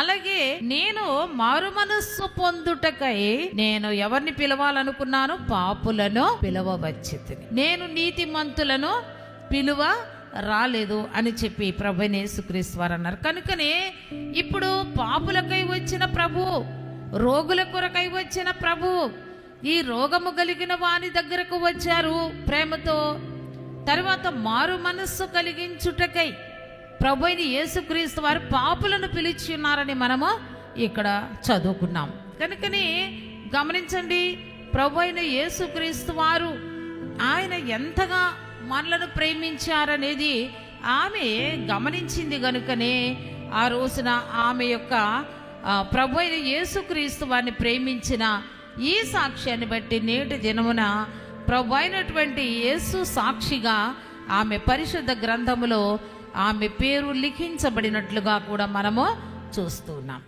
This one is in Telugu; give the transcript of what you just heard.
అలాగే నేను మారు మనస్సు పొందుటకై నేను ఎవరిని పిలవాలనుకున్నాను? పాపులను పిలవవచ్చితిని, నేను నీతిమంతులను పిలువ రాలేదు అని చెప్పి ప్రభువైన యేసుక్రీస్తు వారు అన్నారు. కనుకనే ఇప్పుడు పాపులకై వచ్చిన ప్రభు, రోగుల కొరకై వచ్చిన ప్రభు, ఈ రోగము కలిగిన వాని దగ్గరకు వచ్చారు ప్రేమతో. తర్వాత మారు మనస్సు కలిగించుటకై ప్రభువైన యేసుక్రీస్తు వారు పాపులను పిలిచి ఉన్నారని మనము ఇక్కడ చదువుకున్నాం. కనుకని గమనించండి, ప్రభువైన యేసుక్రీస్తు వారు ఆయన ఎంతగా మనలను ప్రేమించారనేది ఆమె గమనించింది. గనుకనే ఆ రోజున ఆమె యొక్క ప్రభువైన యేసుక్రీస్తు వారిని ప్రేమించిన ఈ సాక్ష్యాన్ని బట్టి నేటి దినమున ప్రభు అయినటువంటి యేసు సాక్షిగా ఆమె పరిశుద్ధ గ్రంథములో ఆమె పేరు లిఖించబడినట్లుగా కూడా మనము చూస్తున్నాం.